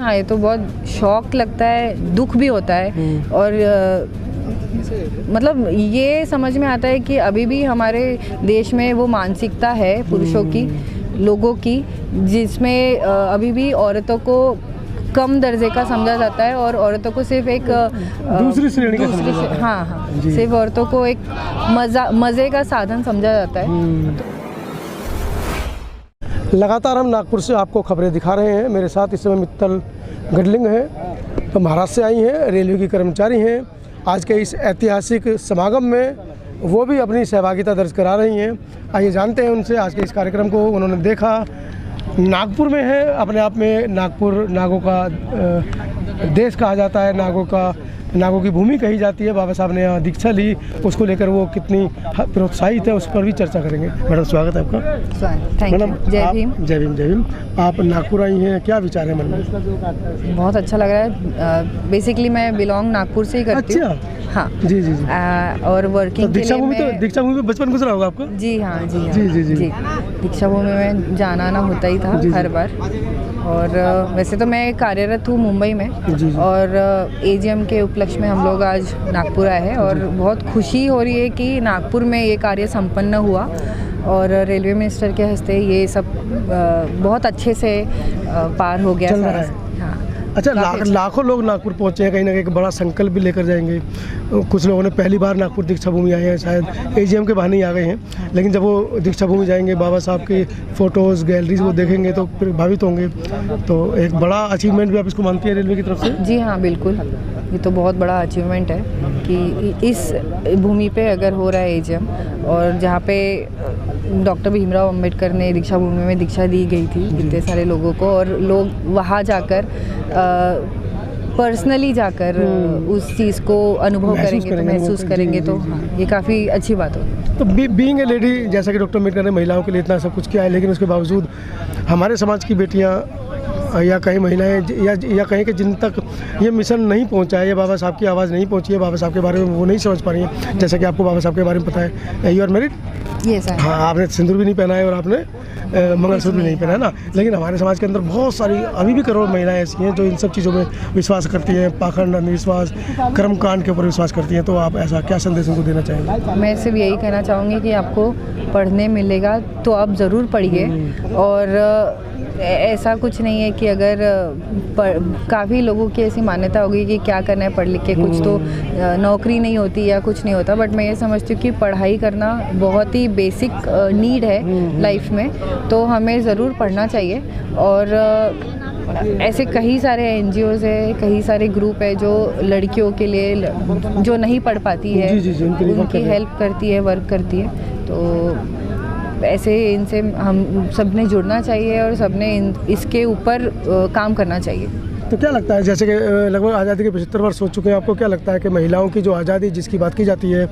हाँ, ये तो बहुत शौक लगता है, दुख भी होता है और मतलब ये समझ में आता है कि अभी भी हमारे देश में वो मानसिकता है पुरुषों की, लोगों की, जिसमें अभी भी औरतों को कम दर्जे का समझा जाता है और औरतों को सिर्फ एक दूसरी श्रेणी का समझा जाता है। हाँ, सिर्फ औरतों को एक मज़े का साधन समझा जाता है। लगातार हम नागपुर से आपको खबरें दिखा रहे हैं। मेरे साथ इस समय मित्तल गडलिंग हैं, तो महाराष्ट्र से आई हैं, रेलवे की कर्मचारी हैं। आज के इस ऐतिहासिक समागम में वो भी अपनी सहभागिता दर्ज करा रही हैं। आइए जानते हैं उनसे आज के इस कार्यक्रम को। उन्होंने देखा नागपुर में है, अपने आप में नागपुर नागों का देश कहा जाता है, नागों की भूमि कही जाती है। बाबा साहब ने यहाँ दीक्षा ली, उसको लेकर वो कितनी प्रोत्साहित है उस पर भी चर्चा करेंगे। मैडम स्वागत है आपका। मैडम जय भीम। जय भीम जय भीम। आप नागपुर आई हैं, क्या विचार है मन में? बहुत अच्छा लग रहा है। बेसिकली मैं बिलोंग नागपुर से ही करती हूँ। अच्छा, हाँ जी जी जी। और वर्किंग तो दीक्षा भूमि में बचपन गुजरा होगा आपका? जी हाँ जी हाँ जी जी जी। दीक्षा भूमि में जाना आना होता ही था हर बार। और वैसे तो मैं कार्यरत हूँ मुंबई में और एजीएम के उपलक्ष्य में हम लोग आज नागपुर आए हैं और बहुत खुशी हो रही है कि नागपुर में ये कार्य संपन्न हुआ और रेलवे मिनिस्टर के हस्ते ये सब बहुत अच्छे से पार हो गया सारा। हाँ। अच्छा, लाखों लोग नागपुर पहुंचे हैं, कहीं ना कहीं एक बड़ा संकल्प भी लेकर जाएंगे। कुछ लोगों ने पहली बार नागपुर दीक्षा भूमि आए हैं, शायद एजीएम के बहाने ही आ गए हैं, लेकिन जब वो दीक्षा भूमि जाएंगे, बाबा साहब की फ़ोटोज़ गैलरीज वो देखेंगे तो प्रभावित होंगे। तो एक बड़ा अचीवमेंट भी आप इसको मानती है रेलवे की तरफ से? जी हाँ बिल्कुल, ये तो बहुत बड़ा अचीवमेंट है कि इस भूमि पे अगर हो रहा है एजीएम और जहाँ पे डॉक्टर भीमराव अंबेडकर ने दीक्षा भूमि में दीक्षा दी गई थी कितने सारे लोगों को, और लोग वहाँ जाकर पर्सनली जाकर उस चीज़ को अनुभव करेंगे, तो महसूस करेंगे, तो हाँ, ये काफ़ी अच्छी बात होगी। तो बीइंग ए लेडी, जैसा कि डॉक्टर अम्बेडकर ने महिलाओं के लिए इतना सब कुछ किया है, लेकिन उसके बावजूद हमारे समाज की बेटियाँ या कई महिलाएं या कहीं के जिन तक ये मिशन नहीं पहुंचा है, या बाबा साहब की आवाज़ नहीं पहुंची है, बाबा साहब के बारे में वो नहीं समझ पा रही हैं। जैसा कि आपको बाबा साहब के बारे में पता है, you are married? Yes sir. हाँ, आपने सिंदूर भी नहीं पहना है और आपने मंगलसूत्र भी नहीं पहना है ना, लेकिन हमारे समाज के अंदर बहुत सारी अभी भी करोड़ महिलाएं ऐसी हैं जो इन सब चीज़ों में विश्वास करती हैं, पाखंड, अंधविश्वास, कर्मकांड के ऊपर विश्वास करती हैं। तो आप ऐसा क्या संदेश उनको देना चाहेंगे? मैं सिर्फ यही कहना चाहूँगी कि आपको पढ़ने मिलेगा तो आप ज़रूर पढ़िए, और ऐसा कुछ नहीं है कि अगर काफ़ी लोगों की ऐसी मान्यता होगी कि क्या करना है पढ़ लिख के, कुछ तो नौकरी नहीं होती या कुछ नहीं होता, बट मैं ये समझती हूँ कि पढ़ाई करना बहुत ही बेसिक नीड है लाइफ में, तो हमें ज़रूर पढ़ना चाहिए। और ऐसे कई सारे NGOs है, कई सारे ग्रुप है जो लड़कियों के लिए जो नहीं पढ़ पाती है उनकी हेल्प करती है, वर्क करती है। तो ऐसे इनसे हम सब ने जुड़ना चाहिए और सब ने इसके ऊपर काम करना चाहिए। तो क्या लगता है, जैसे कि लगभग आज़ादी के 75 वर्ष हो चुके हैं, आपको क्या लगता है कि महिलाओं की जो आज़ादी जिसकी बात की जाती है,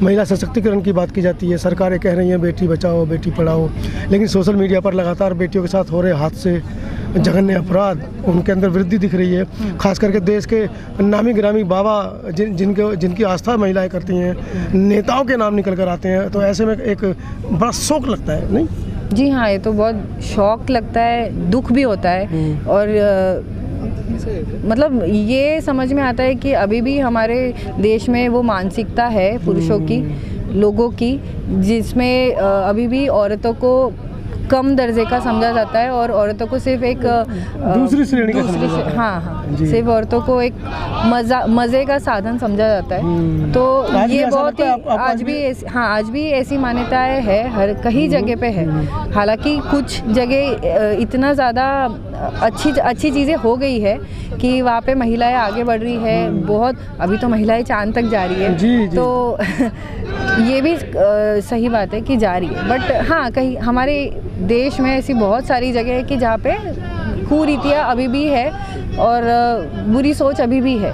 महिला सशक्तिकरण की बात की जाती है, सरकारें कह रही हैं बेटी बचाओ बेटी पढ़ाओ, लेकिन सोशल मीडिया पर लगातार बेटियों के साथ हो रहे हादसे, जघन्य अपराध, उनके अंदर वृद्धि दिख रही है। खास करके देश के नामी गिरामी बाबा जिनकी आस्था महिलाएं करती हैं, नेताओं के नाम निकल कर आते हैं, तो ऐसे में एक बड़ा शौक लगता है, नहीं? जी हाँ, ये तो बहुत शौक लगता है, दुख भी होता है और मतलब ये समझ में आता है कि अभी भी हमारे देश में वो मानसिकता है पुरुषों की, लोगों की, जिसमें अभी भी औरतों को कम दर्जे का समझा जाता है और औरतों को सिर्फ एक दूसरी श्रेणी का हाँ, सिर्फ औरतों को एक मज़े का साधन समझा जाता है। तो ये बहुत ही आज भी ऐसी मान्यताएं है, हर कई जगह पे है। हालांकि कुछ जगह इतना ज़्यादा अच्छी चीज़ें हो गई है कि वहाँ पे महिलाएं आगे बढ़ रही है बहुत, अभी तो महिलाएं चांद तक जा रही है। तो ये भी सही बात है कि जा रही है, बट हाँ, कहीं हमारे देश में ऐसी बहुत सारी जगह है कि जहाँ पे कुरीतियाँ अभी भी है और बुरी सोच अभी भी है।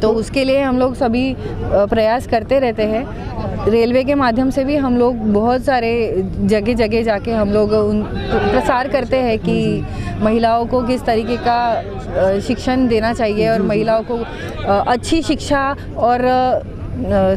तो उसके लिए हम लोग सभी प्रयास करते रहते हैं। रेलवे के माध्यम से भी हम लोग बहुत सारे जगह जगह जाके हम लोग प्रसार करते हैं कि महिलाओं को किस तरीके का शिक्षण देना चाहिए और महिलाओं को अच्छी शिक्षा और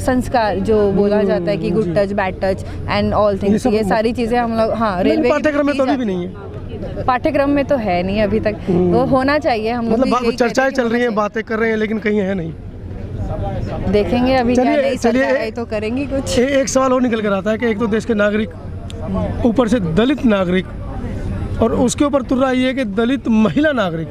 संस्कार जो बोला जाता है कि good touch, bad touch and all things, ये सारी चीज़ें हम लोग रेलवे पाठ्यक्रम में तो अभी भी नहीं है। पाठ्यक्रम में तो है नहीं अभी तक, वो होना चाहिए। हम लोग भी मतलब यही चर्चाएं कहते हैं चल कि रही हैं, होना बातें कर रहे हैं, लेकिन कहीं है नहीं। चाहिए। देखेंगे अभी क्या चलिए- नई चलिए- सरकार आई तो करेंगे कुछ। एक सवाल और निकल कर आता है कि एक तो देश के नागरिक, ऊपर से दलित नागरिक, और उसके ऊपर तुर्रा ये है कि दलित महिला नागरिक,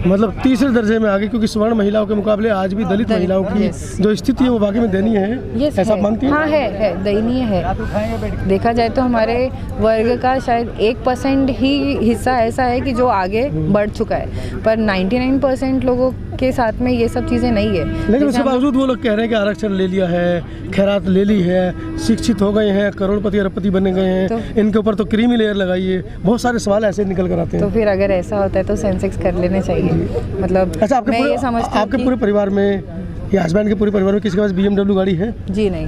मतलब तीसरे दर्जे में आ गई, क्योंकि स्वर्ण महिलाओं के मुकाबले आज भी दलित महिलाओं की yes। जो स्थिति है वो वाकई में दयनीय है। Yes, ऐसा है। मानती हैं? हाँ है दयनीय है। देखा जाए तो हमारे वर्ग का शायद 1% ही हिस्सा ऐसा है कि जो आगे बढ़ चुका है, पर 99% लोगों के साथ में ये सब चीज़ें नहीं है। लेकिन जैसे उसके हम- बावजूद वो लोग कह रहे हैं कि आरक्षण ले लिया है, खैरात ले ली है, शिक्षित हो गए हैं, करोड़पति अरबपति बने गए हैं, तो- इनके ऊपर तो क्रीमी लेयर लगाइए, बहुत सारे सवाल ऐसे निकल कर आते तो हैं। फिर अगर ऐसा होता है तो सेंसेक्स कर लेने चाहिए। मतलब अच्छा, मैं ये समझती हूँ आपके कि- पूरे परिवार में या हस्बैंड के पूरे परिवार में किसी के पास BMW गाड़ी है? जी नहीं,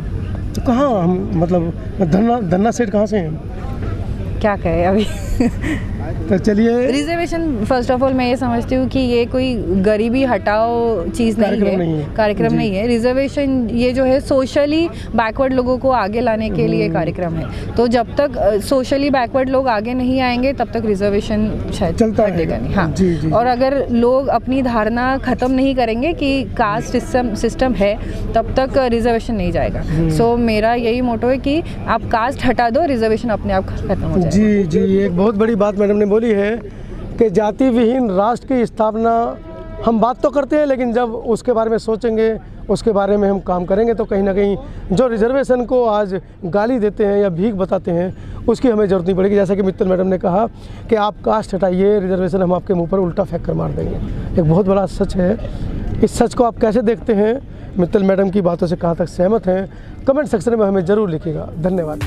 तो कहाँ हम, मतलब धन्ना सेठ कहाँ से हैं? क्या कहे अभी। तो चलिए, रिजर्वेशन फर्स्ट ऑफ ऑल मैं ये समझती हूँ कि ये कोई गरीबी हटाओ चीज़ कार्यक्रम नहीं नहीं है। है, कार्यक्रम जी। नहीं है। रिजर्वेशन ये जो है सोशली बैकवर्ड लोगों को आगे लाने के लिए कार्यक्रम है। तो जब तक सोशली बैकवर्ड लोग आगे नहीं आएंगे तब तक रिजर्वेशन शायद चलता हटेगा रहेगा। नहीं। हाँ जी, जी। और अगर लोग अपनी धारणा ख़त्म नहीं करेंगे कि कास्ट सिस्टम है, तब तक रिजर्वेशन नहीं जाएगा। सो मेरा यही मोटो है कि आप कास्ट हटा दो, रिजर्वेशन अपने आप खत्म हो जाएगा। जी जी, एक बहुत बड़ी बात मैडम ने बोली है कि जाति विहीन राष्ट्र की स्थापना हम बात तो करते हैं, लेकिन जब उसके बारे में सोचेंगे, उसके बारे में हम काम करेंगे, तो कहीं ना कहीं जो रिजर्वेशन को आज गाली देते हैं या भीख बताते हैं, उसकी हमें ज़रूरत नहीं पड़ेगी। जैसा कि मित्तल मैडम ने कहा कि आप कास्ट हटाइए, रिजर्वेशन हम आपके मुंह पर उल्टा फेंक कर मार देंगे। एक बहुत बड़ा सच है। इस सच को आप कैसे देखते हैं, मित्तल मैडम की बातों से कहाँ तक सहमत हैं, कमेंट सेक्शन में हमें ज़रूर लिखिएगा। धन्यवाद।